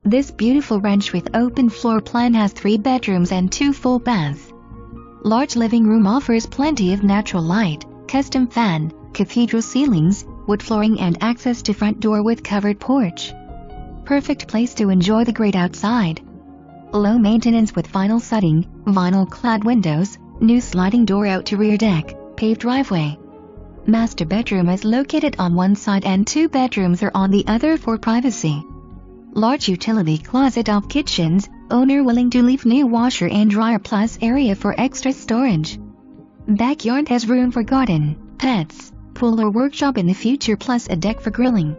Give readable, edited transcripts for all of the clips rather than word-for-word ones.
This beautiful ranch with open floor plan has 3 bedrooms and 2 full baths. Large living room offers plenty of natural light, custom fan, cathedral ceilings, wood flooring and access to front door with covered porch. Perfect place to enjoy the great outside. Low maintenance with vinyl siding, vinyl clad windows, new sliding door out to rear deck, paved driveway. Master bedroom is located on one side and 2 bedrooms are on the other for privacy. Large utility closet off kitchens, owner willing to leave new washer and dryer plus area for extra storage. Backyard has room for garden, pets, pool or workshop in the future plus a deck for grilling.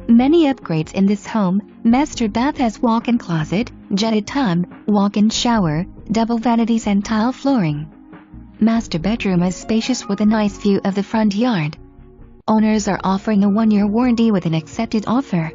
Many upgrades in this home. Master bath has walk-in closet, jetted tub, walk-in shower, double vanities and tile flooring. Master bedroom is spacious with a nice view of the front yard. Owners are offering a 1-year warranty with an accepted offer.